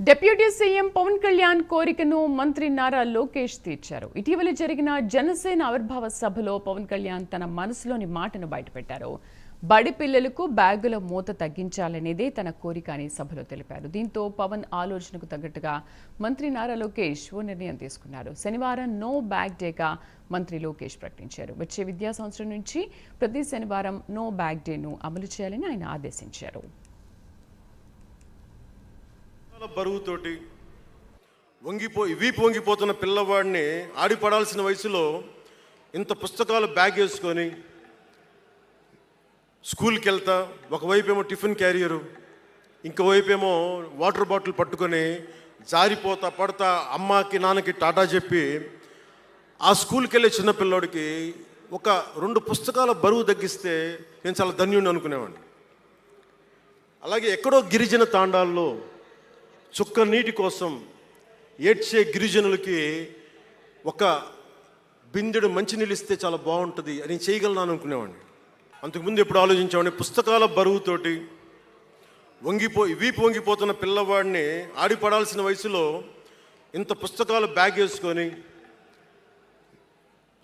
Deputy CM Pawan Kalyan కోరికను మంత్రి నారా లోకేష్ తీర్చారు. ఇటీవల జరిగిన జనసేన ఆవిర్భావ సభలో పవన్ కళ్యాణ్ తన మనసులోని మాటను బయటపెట్టారు. బడి పిల్లలకు బ్యాగుల మూత తగ్గించాలనేదే తన కోరిక అని సభలో తెలిపారు. దీంతో పవన్ ఆలోచనకు తగ్గట్టుగా మంత్రి నారా లోకేష్ ఓ నిర్ణయం తీసుకున్నారు. శనివారం నో బ్యాగ్ డేగా మంత్రి లోకేష్ ప్రకటించారు. వచ్చే విద్యా సంవత్సరం నుంచి ప్రతి శనివారం నో బ్యాగ్ డేను అమలు చేయాలని ఆయన ఆదేశించారు. బరువుతోటి వీపు వంగిపోతున్న పిల్లవాడిని ఆడిపడాల్సిన వయసులో ఇంత పుస్తకాలు బ్యాగ్ వేసుకొని స్కూల్కి వెళ్తా, ఒకవైపు ఏమో టిఫిన్ క్యారియరు, ఇంకోవైపు ఏమో వాటర్ బాటిల్ పట్టుకొని జారిపోతా పడతా అమ్మకి నాన్నకి టాటా చెప్పి ఆ స్కూల్కి వెళ్ళే చిన్నపిల్లోడికి ఒక 2 పుస్తకాల బరువు తగ్గిస్తే నేను చాలా ధన్యుడిని అనుకునేవాడిని. అలాగే ఎక్కడో గిరిజన తాండాల్లో చుక్క నీటి కోసం ఏడ్చే గిరిజనులకి ఒక బిందెడు మంచినీళ్ళు ఇస్తే చాలా బాగుంటుంది అని చేయగలను అనుకునేవాడిని. అంతకుముందు ఎప్పుడు ఆలోచించేవాడిని, పుస్తకాల బరువుతోటి వీపు వంగిపోతున్న పిల్లవాడిని ఆడిపడాల్సిన వయసులో ఇంత పుస్తకాలు బ్యాగ్ వేసుకొని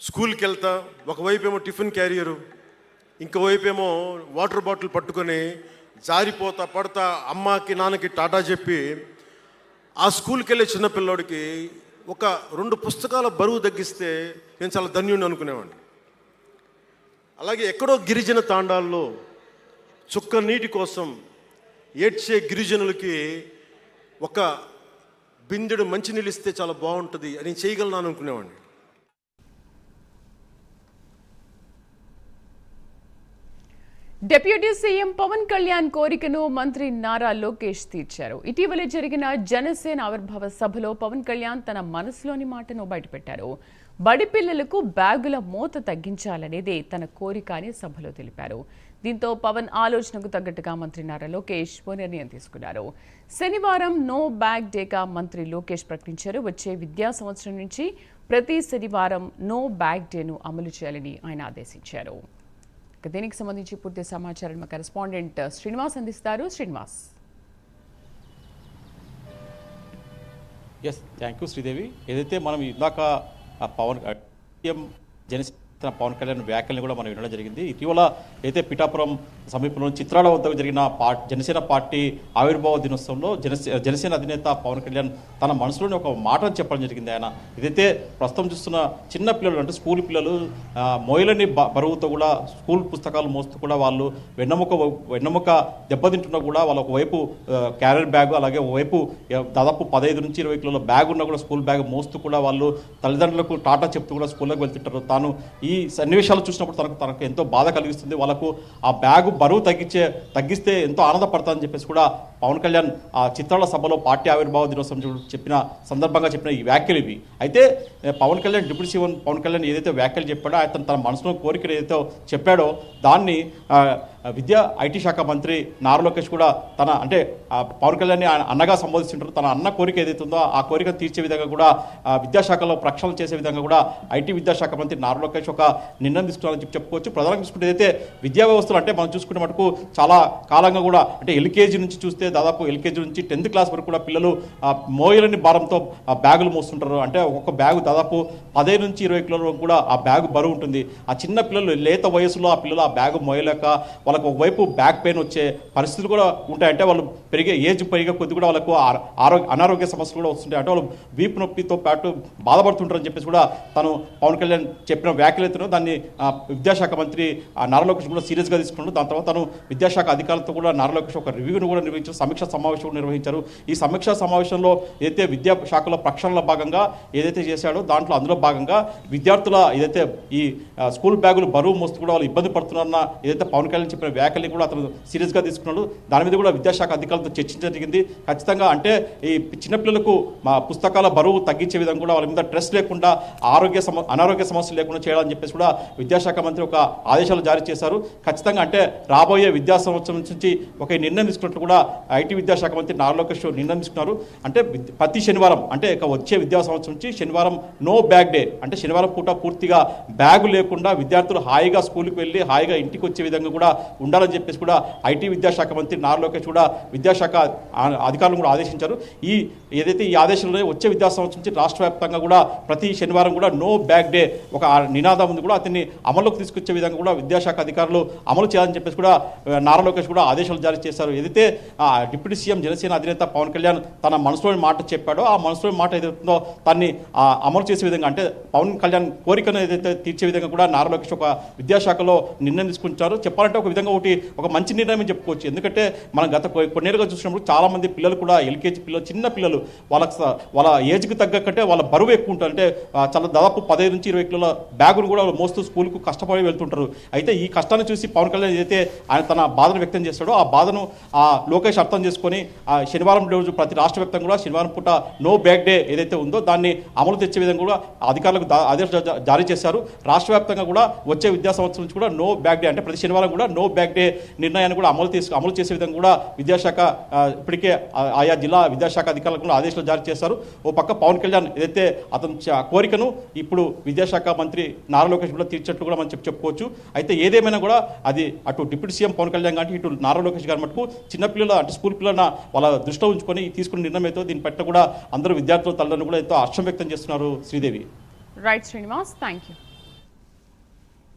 స్కూల్కి వెళ్తా, ఒకవైపు ఏమో టిఫిన్ క్యారియరు, ఇంకోవైపు ఏమో వాటర్ బాటిల్ పట్టుకొని జారిపోతా పడతా అమ్మకి నాన్నకి టాటా చెప్పి ఆ స్కూల్కి వెళ్ళే చిన్నపిల్లోడికి ఒక 2 పుస్తకాల బరువు తగ్గిస్తే నేను చాలా ధన్యుడిని అనుకునేవాడిని. అలాగే ఎక్కడో గిరిజన తాండాల్లో చుక్క నీటి కోసం ఏడ్చే గిరిజనులకి ఒక బిందెడు మంచినీళ్ళు ఇస్తే చాలా బాగుంటుంది అని చేయగలను అనుకునేవాడిని. డిప్యూటీ సీఎం పవన్ కళ్యాణ్ కోరికను మంత్రి నారా లోకేష్ తీర్చారు. ఇటీవల జరిగిన జనసేన ఆవిర్భావ సభలో పవన్ కళ్యాణ్ తన మనసులోని మాటను బయటపెట్టారు. బడి పిల్లలకు బ్యాగుల మూత తగ్గించాలనేదే తన కోరిక అని సభలో తెలిపారు. దీంతో పవన్ ఆలోచనకు తగ్గట్టుగా మంత్రి నారా లోకేష్ ఓ నిర్ణయం తీసుకున్నారు. శనివారం నో బ్యాగ్ డేగా మంత్రి లోకేష్ ప్రకటించారు. వచ్చే విద్యా సంవత్సరం నుంచి ప్రతి శనివారం నో బ్యాగ్ డేను అమలు చేయాలని ఆయన ఆదేశించారు. దీనికి సంబంధించి పూర్తి సమాచారం మా కరెస్పాండెంట్ శ్రీనివాస్ అందిస్తారు. శ్రీనివాస్. Thank you Sridevi. ఏదైతే మనం ఇందాక పవన్ కళ్యాణ్ వ్యాఖ్యల్ని కూడా మనం వినడం జరిగింది. ఇటీవల అయితే పిఠాపురం సమీపంలో చిత్రాల వద్ద జరిగిన జనసేన పార్టీ ఆవిర్భావ దినోత్సవంలో జనసేన అధినేత పవన్ కళ్యాణ్ తన మనసులోని ఒక మాటను చెప్పడం జరిగింది. ఆయన ఏదైతే ప్రస్తుతం చూస్తున్న చిన్న పిల్లలు అంటే స్కూల్ పిల్లలు మోయలని బరువుతో కూడా స్కూల్ పుస్తకాలు మోస్తూ కూడా వాళ్ళు వెన్నెముక దెబ్బతింటున్నా కూడా వాళ్ళు ఒకవైపు క్యారియర్ బ్యాగ్, అలాగే ఒకవైపు దాదాపు 15 నుంచి 20 కిలోల బ్యాగ్ ఉన్నా కూడా స్కూల్ బ్యాగ్ మోస్తూ కూడా వాళ్ళు తల్లిదండ్రులకు టాటా చెప్తూ కూడా స్కూల్లోకి వెళ్తుంటారు. తాను ఈ సన్నివేశాలు చూసినప్పుడు తనకు ఎంతో బాధ కలిగిస్తుంది. వాళ్ళకు ఆ బ్యాగు బరువు తగ్గిస్తే ఎంతో ఆనందపడతారని చెప్పేసి కూడా పవన్ కళ్యాణ్ ఆ చిత్రాల సభలో పార్టీ ఆవిర్భావ దినోత్సవం సందర్భంగా చెప్పిన ఈ వ్యాఖ్యలు ఇవి. అయితే డిప్యూటీ సీఎం పవన్ కళ్యాణ్ ఏదైతే వ్యాఖ్యలు చెప్పాడో ఆయన తన మనసులో కోరికలు ఏదైతే చెప్పాడో దాన్ని విద్యా ఐటీ శాఖ మంత్రి నారా లోకేష్ కూడా పవన్ కళ్యాణ్ అన్నగా సంబోధిస్తుంటారు. తన అన్న కోరిక ఏదైతే ఉందో ఆ కోరికను తీర్చే విధంగా కూడా విద్యాశాఖలో ప్రక్షాళన చేసే విధంగా కూడా ఐటీ విద్యాశాఖ మంత్రి నారా లోకేష్ ఒక నిర్ణయం తీసుకున్నారని చెప్పుకోవచ్చు. ప్రధానంగా చూసుకుంటే ఏదైతే విద్యా వ్యవస్థలు అంటే మనం చూసుకునే మటుకు చాలా కాలంగా కూడా అంటే ఎల్కేజీ నుంచి చూస్తే దాదాపు ఎల్కేజీ నుంచి 10th క్లాస్ వరకు కూడా పిల్లలు మోయలని భారంతో బ్యాగులు మోస్తుంటారు. అంటే ఒక్కొక్క బ్యాగు దాదాపు 15 నుంచి 20 కిలోల వరకు కూడా ఆ బ్యాగు బరువు ఉంటుంది. ఆ చిన్న పిల్లలు లేత వయసులో ఆ పిల్లలు ఆ బ్యాగు మోయలేక వాళ్ళకు ఒకవైపు బ్యాక్ పెయిన్ వచ్చే పరిస్థితులు కూడా ఉంటాయి. అంటే వాళ్ళు ఏజ్ పెరిగే కొద్ది కూడా వాళ్ళకు అనారోగ్య సమస్యలు కూడా వస్తుంటాయి. అంటే వాళ్ళు వీపు నొప్పితో పాటు బాధపడుతుంటారని చెప్పేసి కూడా తను పవన్ కళ్యాణ్ చెప్పిన వ్యాఖ్యలైతే దాన్ని విద్యాశాఖ మంత్రి నారా లోకేష్ కూడా సీరియస్గా తీసుకున్నాడు. దాని తర్వాత తను విద్యాశాఖ అధికారులతో కూడా నారా లోకేష్ ఒక రివ్యూను కూడా నిర్వహించారు. సమీక్షా సమావేశం నిర్వహించారు. ఈ సమీక్షా సమావేశంలో ఏదైతే విద్యాశాఖలో ప్రక్షాళనలో భాగంగా ఏదైతే చేశాడో అందులో భాగంగా విద్యార్థుల ఏదైతే ఈ స్కూల్ బ్యాగులు బరువు మోస్తూ కూడా వాళ్ళు ఇబ్బంది పడుతున్నారన్న ఏదైతే పవన్ కళ్యాణ్ చెప్పిన వ్యాఖ్యల్ని కూడా అతను సీరియస్గా తీసుకున్నాడు. దాని మీద కూడా విద్యాశాఖ అధికారులతో చర్చించడం జరిగింది. ఖచ్చితంగా అంటే ఈ చిన్నపిల్లలకు మా పుస్తకాల బరువు తగ్గించే విధంగా కూడా వాళ్ళ మీద స్ట్రెస్ లేకుండా అనారోగ్య సమస్యలు లేకుండా చేయాలని చెప్పేసి కూడా విద్యాశాఖ మంత్రి ఒక ఆదేశాలు జారీ చేశారు. ఖచ్చితంగా అంటే రాబోయే విద్యా సంవత్సరం నుంచి ఒక నిర్ణయం తీసుకున్నట్లు కూడా ఐటీ విద్యాశాఖ మంత్రి నారా లోకేష్ నిర్ణయం తీసుకున్నారు. అంటే ప్రతి శనివారం అంటే వచ్చే విద్యా సంవత్సరం నుంచి శనివారం నో బ్యాగ్ డే, అంటే శనివారం పూట పూర్తిగా బ్యాగు లేకుండా విద్యార్థులు హాయిగా స్కూల్కి వెళ్ళి హాయిగా ఇంటికి వచ్చే విధంగా కూడా ఉండాలని చెప్పేసి కూడా ఐటీ విద్యాశాఖ మంత్రి నారా లోకేష్ కూడా విద్యాశాఖ అధికారులను కూడా ఆదేశించారు. ఏదైతే ఈ ఆదేశాలు వచ్చే విద్యా సంవత్సరం నుంచి రాష్ట్ర వ్యాప్తంగా కూడా ప్రతి శనివారం కూడా నో బ్యాగ్ డే ఒక నినాదం ఉంది కూడా అతన్ని అమలులోకి తీసుకొచ్చే విధంగా కూడా విద్యాశాఖ అధికారులు అమలు చేయాలని చెప్పేసి కూడా నారా లోకేష్ కూడా ఆదేశాలు జారీ చేశారు. ఏదైతే డిప్యూటీ సీఎం జనసేన అధినేత పవన్ కళ్యాణ్ తన మనసులోని మాట చెప్పాడో ఆ మనసులోని మాట ఏదైతుందో దాన్ని అమలు చేసే విధంగా అంటే పవన్ కళ్యాణ్ కోరికను ఏదైతే తీర్చే విధంగా కూడా నారా లోకేష్ ఒక విద్యాశాఖలో నిర్ణయం తీసుకుంటారు. చెప్పాలంటే ఒక విధంగా ఒక మంచి నిర్ణయం అని చెప్పుకోవచ్చు. ఎందుకంటే మనం గత కొన్నేళ్ళుగా చూసినప్పుడు చాలా మంది పిల్లలు కూడా ఎల్కేజీ పిల్లలు చిన్న పిల్లలు వాళ్ళ ఏజ్కి తగ్గకంటే వాళ్ళ బరువు ఎక్కువ ఉంటారు. అంటే చాలా దాదాపు 15 నుంచి 20 కిలోల బ్యాగును కూడా మోస్తూ స్కూల్కు కష్టపడి వెళ్తుంటారు. అయితే ఈ కష్టాన్ని చూసి పవన్ కళ్యాణ్ ఏదైతే ఆయన తన బాధను వ్యక్తం చేస్తాడో ఆ బాధను లోకేష్ అర్థం చేసుకొని శనివారం రోజు ప్రతి రాష్ట్ర వ్యాప్తంగా కూడా శనివారం పూట నో బ్యాగ్ డే ఏదైతే ఉందో దాన్ని అమలు తెచ్చే విధంగా కూడా అధికారులకు ఆదేశాలు జారీ చేశారు. రాష్ట్ర వ్యాప్తంగా కూడా వచ్చే విద్యా సంవత్సరం నుంచి కూడా నో బ్యాగ్ డే అంటే ప్రతి శనివారం కూడా నో బ్యాగ్ డే నిర్ణయాన్ని కూడా అమలు చేసే విధంగా కూడా విద్యాశాఖ ఇప్పటికే ఆయా జిల్లా విద్యాశాఖ అధికారులకు కూడా ఆదేశాలు జారీ చేశారు. ఓ పక్క పవన్ కళ్యాణ్ ఏదైతే అతని కోరికను ఇప్పుడు విద్యాశాఖ మంత్రి నారా లోకేష్ కూడా తీర్చినట్లు కూడా మనం చెప్పుకోవచ్చు. అయితే ఏదేమైనా కూడా అది అటు డిప్యూటీ సీఎం పవన్ కళ్యాణ్ కానీ ఇటు నారా లోకేష్ గారి మటుకు చిన్నపిల్లల అంటే స్కూల్ పిల్లల వాళ్ళ దృష్టిలో ఉంచుకొని తీసుకున్న నిర్ణయం అయితే దీని పట్ల కూడా అందరూ విద్యార్థుల తల్లిదండ్రులు కూడా ఎంతో హర్షం వ్యక్తం చేస్తున్నారు. Sridevi. Right Srinivas, thank you.